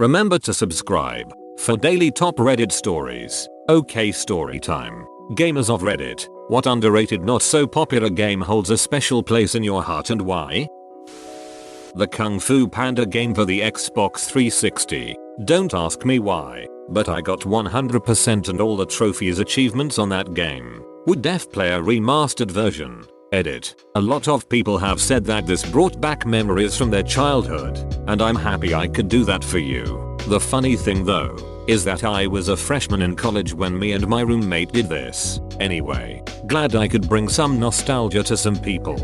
Remember to subscribe for daily top Reddit stories. Okay, story time. Gamers of Reddit, what underrated not so popular game holds a special place in your heart and why? The Kung Fu Panda game for the Xbox 360. Don't ask me why, but I got 100% and all the trophies achievements on that game. Would def play a remastered version? Edit. A lot of people have said that this brought back memories from their childhood, and I'm happy I could do that for you. The funny thing though, is that I was a freshman in college when me and my roommate did this. Anyway, glad I could bring some nostalgia to some people.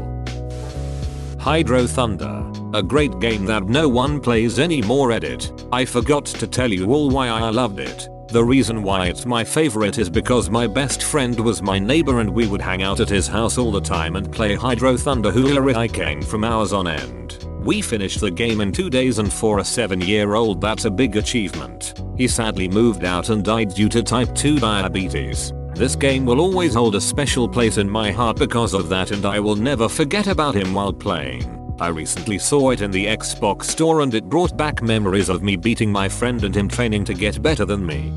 Hydro Thunder, a great game that no one plays anymore. Edit. I forgot to tell you all why I loved it. The reason why it's my favorite is because my best friend was my neighbor and we would hang out at his house all the time and play Hydro Thunder Hurricane from hours on end. We finished the game in 2 days, and for a 7-year-old that's a big achievement. He sadly moved out and died due to type 2 diabetes. This game will always hold a special place in my heart because of that, and I will never forget about him while playing. I recently saw it in the Xbox store and it brought back memories of me beating my friend and him training to get better than me.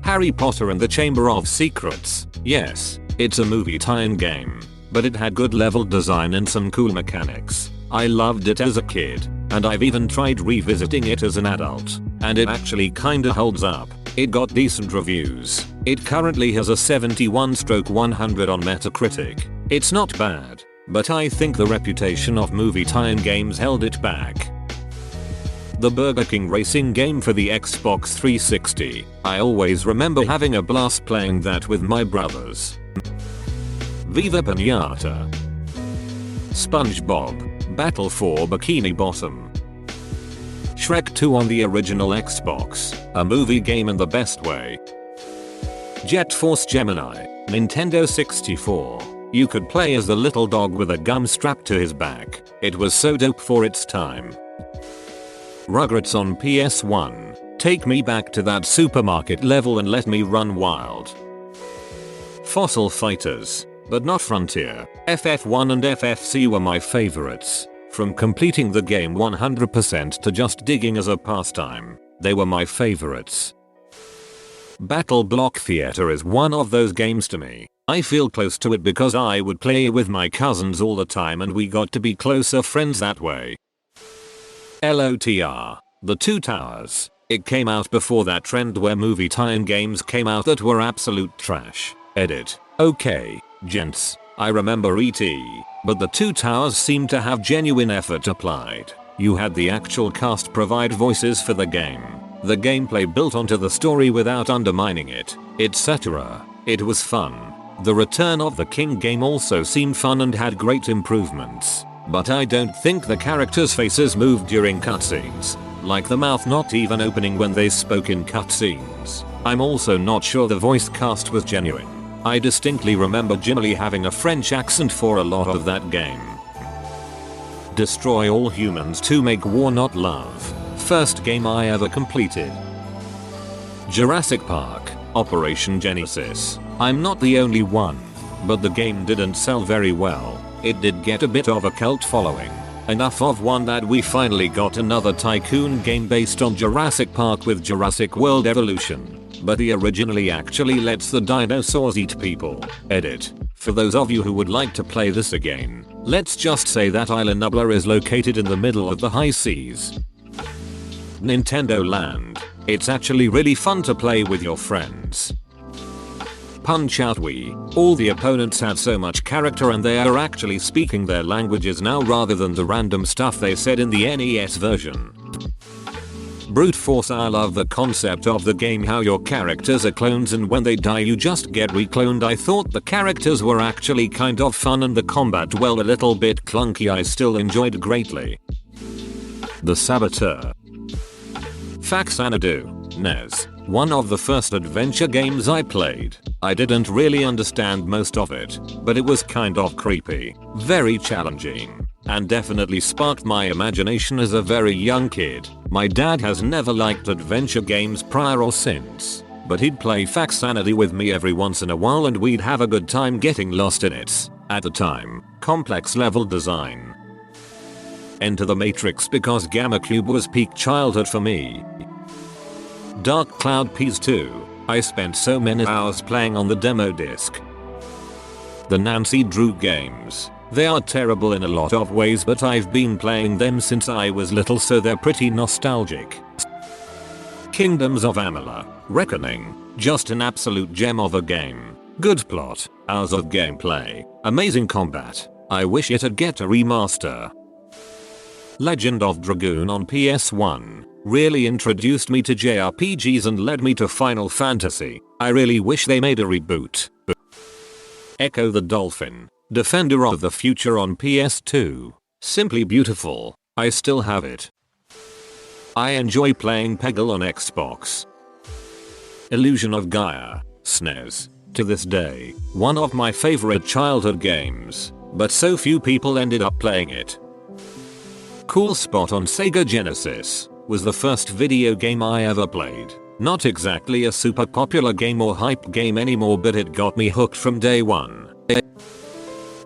Harry Potter and the Chamber of Secrets. Yes, it's a movie tie-in game, but it had good level design and some cool mechanics. I loved it as a kid, and I've even tried revisiting it as an adult, and it actually kinda holds up. It got decent reviews. It currently has a 71/100 on Metacritic. It's not bad, but I think the reputation of movie tie-in games held it back. The Burger King racing game for the Xbox 360. I always remember having a blast playing that with my brothers. Viva Pinata. SpongeBob, Battle for Bikini Bottom. Shrek 2 on the original Xbox, a movie game in the best way. Jet Force Gemini, Nintendo 64. You could play as the little dog with a gun strapped to his back. It was so dope for its time. Rugrats on PS1. Take me back to that supermarket level and let me run wild. Fossil Fighters, but not Frontier. FF1 and FFC were my favorites. From completing the game 100% to just digging as a pastime, they were my favorites. Battle Block Theater is one of those games to me. I feel close to it because I would play with my cousins all the time and we got to be closer friends that way. LOTR, The Two Towers. It came out before that trend where movie tie-in games came out that were absolute trash. Edit. Okay, gents, I remember E.T., but The Two Towers seemed to have genuine effort applied. You had the actual cast provide voices for the game. The gameplay built onto the story without undermining it, etc. It was fun. The Return of the King game also seemed fun and had great improvements, but I don't think the characters' faces moved during cutscenes, like the mouth not even opening when they spoke in cutscenes. I'm also not sure the voice cast was genuine. I distinctly remember Jim Lee having a French accent for a lot of that game. Destroy All Humans to Make War Not Love. First game I ever completed. Jurassic Park, Operation Genesis. I'm not the only one, but the game didn't sell very well. It did get a bit of a cult following. Enough of one that we finally got another tycoon game based on Jurassic Park with Jurassic World Evolution. But he originally actually lets the dinosaurs eat people. Edit. For those of you who would like to play this again, let's just say that Isla Nublar is located in the middle of the high seas. Nintendo Land. It's actually really fun to play with your friends. Punch Out Wii. All the opponents had so much character and they are actually speaking their languages now rather than the random stuff they said in the NES version. Brute Force. I love the concept of the game, how your characters are clones and when they die you just get recloned. I thought the characters were actually kind of fun and the combat, well, a little bit clunky. I still enjoyed greatly. The Saboteur. Faxanadu, NES. One of the first adventure games I played. I didn't really understand most of it, but it was kind of creepy, very challenging, and definitely sparked my imagination as a very young kid. My dad has never liked adventure games prior or since, but he'd play Faxanadu with me every once in a while and we'd have a good time getting lost in its, at the time, complex level design. Enter the Matrix because Gamma Cube was peak childhood for me. Dark Cloud Peas 2. I spent so many hours playing on the demo disc. The Nancy Drew games. They are terrible in a lot of ways, but I've been playing them since I was little, so they're pretty nostalgic. Kingdoms of Amalur: Reckoning. Just an absolute gem of a game. Good plot, hours of gameplay, amazing combat. I wish it'd get a remaster. Legend of Dragoon on PS1 really introduced me to JRPGs and led me to Final Fantasy. I really wish they made a reboot. Echo the Dolphin: Defender of the Future on PS2. Simply beautiful. I still have it. I enjoy playing Peggle on Xbox. Illusion of Gaia, SNES. To this day, one of my favorite childhood games, but so few people ended up playing it. Cool Spot on Sega Genesis was the first video game I ever played. Not exactly a super popular game or hype game anymore, but it got me hooked from day one.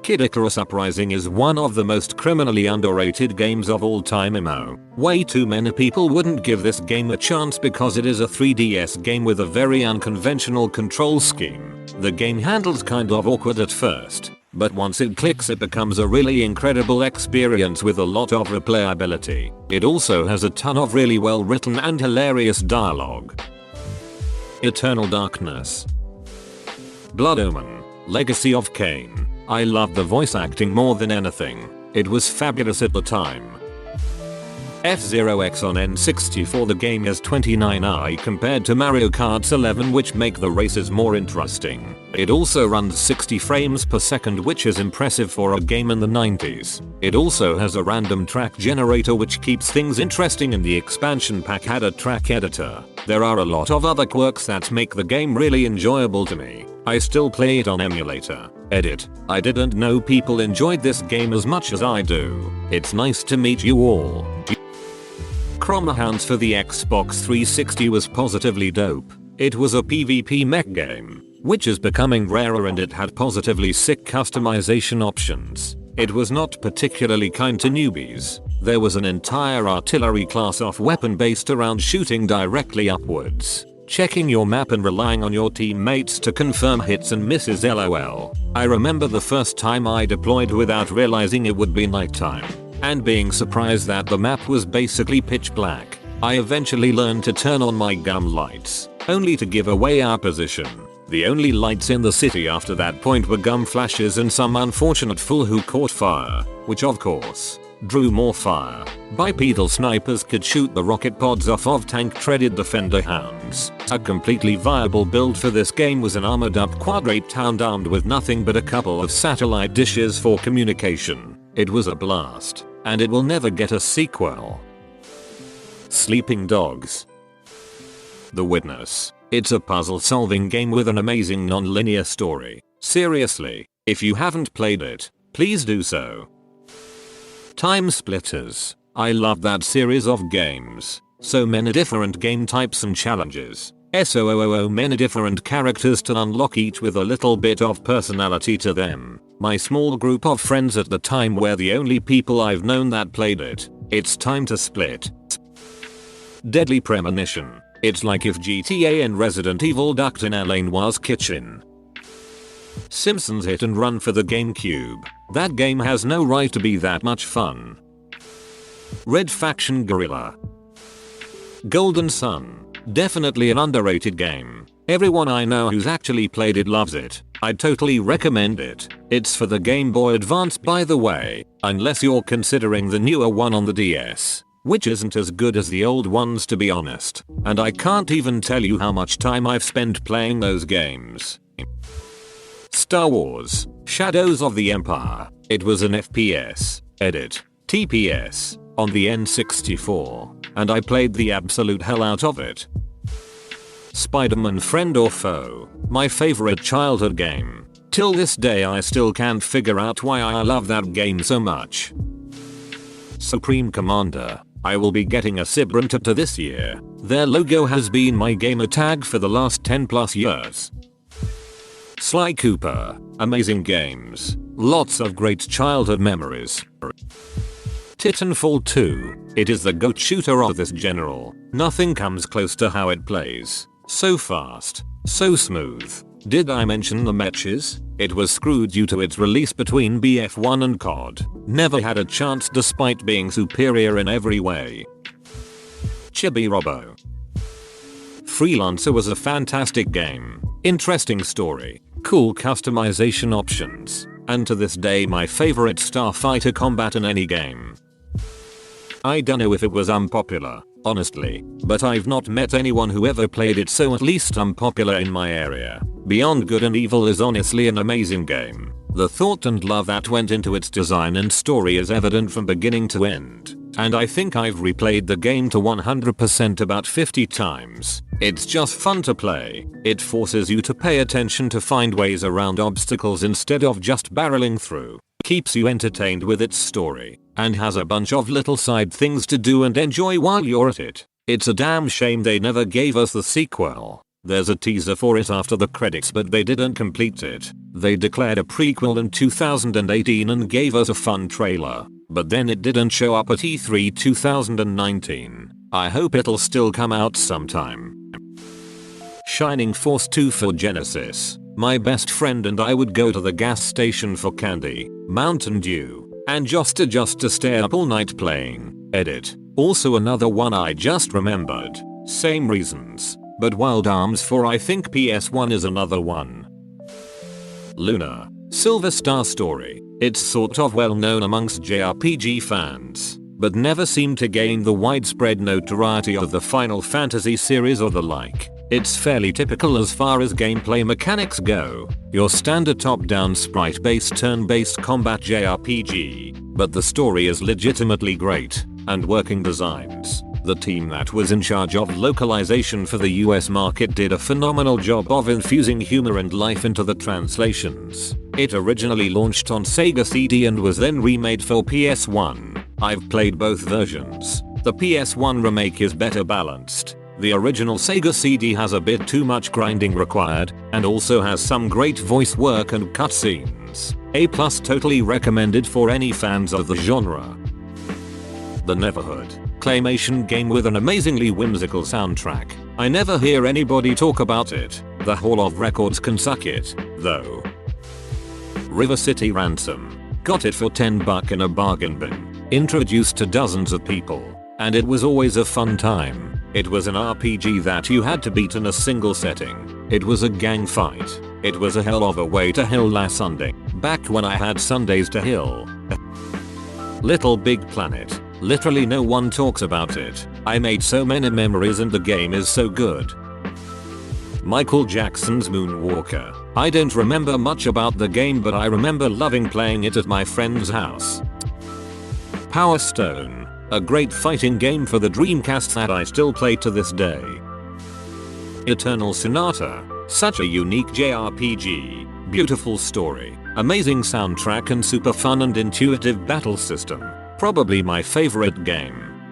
Kid Icarus Uprising is one of the most criminally underrated games of all time. Way too many people wouldn't give this game a chance because it is a 3DS game with a very unconventional control scheme. The game handles kind of awkward at first, but once it clicks it becomes a really incredible experience with a lot of replayability. It also has a ton of really well written and hilarious dialogue. Eternal Darkness. Blood Omen: Legacy of Kain. I loved the voice acting more than anything. It was fabulous at the time. F-Zero X on N64. The game has 29i compared to Mario Kart 11, which make the races more interesting. It also runs 60 frames per second, which is impressive for a game in the 90s. It also has a random track generator which keeps things interesting, and the expansion pack had a track editor. There are a lot of other quirks that make the game really enjoyable to me. I still play it on emulator. Edit: I didn't know people enjoyed this game as much as I do. It's nice to meet you all. Chroma Hounds for the Xbox 360 was positively dope. It was a PvP mech game, which is becoming rarer, and it had positively sick customization options. It was not particularly kind to newbies. There was an entire artillery class of weapon based around shooting directly upwards, checking your map and relying on your teammates to confirm hits and misses. LOL. I remember the first time I deployed without realizing it would be nighttime, and being surprised that the map was basically pitch black. I eventually learned to turn on my gun lights, only to give away our position. The only lights in the city after that point were gun flashes and some unfortunate fool who caught fire, which of course drew more fire. Bipedal snipers could shoot the rocket pods off of tank-treaded Defender Hounds. A completely viable build for this game was an armored up quadrate hound armed with nothing but a couple of satellite dishes for communication. It was a blast, and it will never get a sequel. Sleeping Dogs. The Witness. It's a puzzle-solving game with an amazing non-linear story. Seriously, if you haven't played it, please do so. Time Splitters. I love that series of games. So many different game types and challenges. So many different characters to unlock, each with a little bit of personality to them. My small group of friends at the time were the only people I've known that played it. It's time to split. Deadly Premonition. It's like if GTA and Resident Evil ducked in Alain Noir's kitchen. Simpsons Hit and Run for the GameCube. That game has no right to be that much fun. Red Faction Guerrilla. Golden Sun. Definitely an underrated game. Everyone I know who's actually played it loves it. I'd totally recommend it. It's for the Game Boy Advance, by the way, unless you're considering the newer one on the DS, which isn't as good as the old ones, to be honest. And I can't even tell you how much time I've spent playing those games. Star Wars: Shadows of the Empire. It was an FPS, edit, TPS, on the N64, and I played the absolute hell out of it. Spider-Man: Friend or Foe. My favorite childhood game. Till this day I still can't figure out why I love that game so much. Supreme Commander. I will be getting a Sibrinta this year. Their logo has been my gamer tag for the last 10 plus years. Sly Cooper. Amazing games. Lots of great childhood memories. Titanfall 2. It is the GOAT shooter of this general. Nothing comes close to how it plays. So fast. So smooth. Did I mention the matches? It was screwed due to its release between BF1 and COD. Never had a chance despite being superior in every way. Chibi Robo. Freelancer was a fantastic game. Interesting story. Cool customization options. And to this day my favorite starfighter combat in any game. I dunno if it was unpopular, honestly, but I've not met anyone who ever played it, so at least unpopular in my area. Beyond Good and Evil is honestly an amazing game. The thought and love that went into its design and story is evident from beginning to end. And I think I've replayed the game to 100% about 50 times. It's just fun to play. It forces you to pay attention to find ways around obstacles instead of just barreling through. Keeps you entertained with its story. And has a bunch of little side things to do and enjoy while you're at it. It's a damn shame they never gave us the sequel. There's a teaser for it after the credits, but they didn't complete it. They declared a prequel in 2018 and gave us a fun trailer. But then it didn't show up at E3 2019. I hope it'll still come out sometime. Shining Force 2 for Genesis. My best friend and I would go to the gas station for candy, Mountain Dew, and just to stay up all night playing. Edit. Also another one I just remembered. Same reasons. But Wild Arms 4, I think PS1 is another one. Luna. Silver Star Story. It's sort of well known amongst JRPG fans, but never seemed to gain the widespread notoriety of the Final Fantasy series or the like. It's fairly typical as far as gameplay mechanics go. Your standard top-down sprite-based turn-based combat JRPG, but the story is legitimately great, and working designs. The team that was in charge of localization for the US market did a phenomenal job of infusing humor and life into the translations. It originally launched on Sega CD and was then remade for PS1. I've played both versions. The PS1 remake is better balanced. The original Sega CD has a bit too much grinding required, and also has some great voice work and cutscenes. A+, totally recommended for any fans of the genre. The Neverhood. Claymation game with an amazingly whimsical soundtrack. I never hear anybody talk about it. The Hall of Records can suck it, though. River City Ransom. Got it for $10 in a bargain bin. Introduced to dozens of people. And it was always a fun time. It was an RPG that you had to beat in a single setting. It was a gang fight. It was a hell of a way to heal last Sunday. Back when I had Sundays to heal. Little Big Planet. Literally no one talks about it. I made so many memories and the game is so good. Michael Jackson's Moonwalker. I don't remember much about the game, but I remember loving playing it at my friend's house. Power Stone. A great fighting game for the Dreamcast that I still play to this day. Eternal Sonata. Such a unique JRPG. Beautiful story. Amazing soundtrack and super fun and intuitive battle system. Probably my favorite game.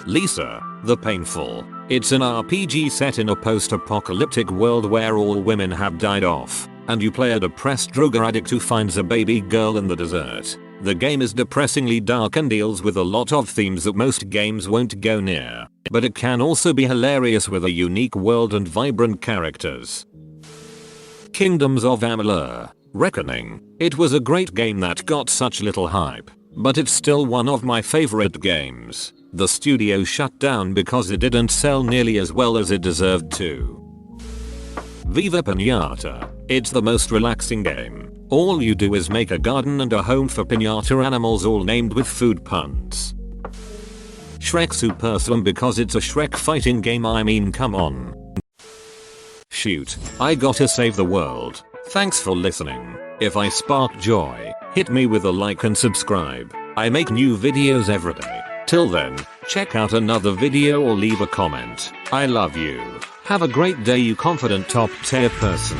Lisa. The Painful. It's an RPG set in a post-apocalyptic world where all women have died off, and you play a depressed drug addict who finds a baby girl in the desert. The game is depressingly dark and deals with a lot of themes that most games won't go near, but it can also be hilarious with a unique world and vibrant characters. Kingdoms of Amalur. Reckoning. It was a great game that got such little hype, but it's still one of my favorite games. The studio shut down because it didn't sell nearly as well as it deserved to. Viva Pinata. It's the most relaxing game. All you do is make a garden and a home for pinata animals all named with food puns. Shrek Super Slam because it's a Shrek fighting game, I mean come on. Shoot, I gotta save the world. Thanks for listening. If I spark joy, hit me with a like and subscribe. I make new videos every day. Till then, check out another video or leave a comment. I love you. Have a great day, you confident top tier person.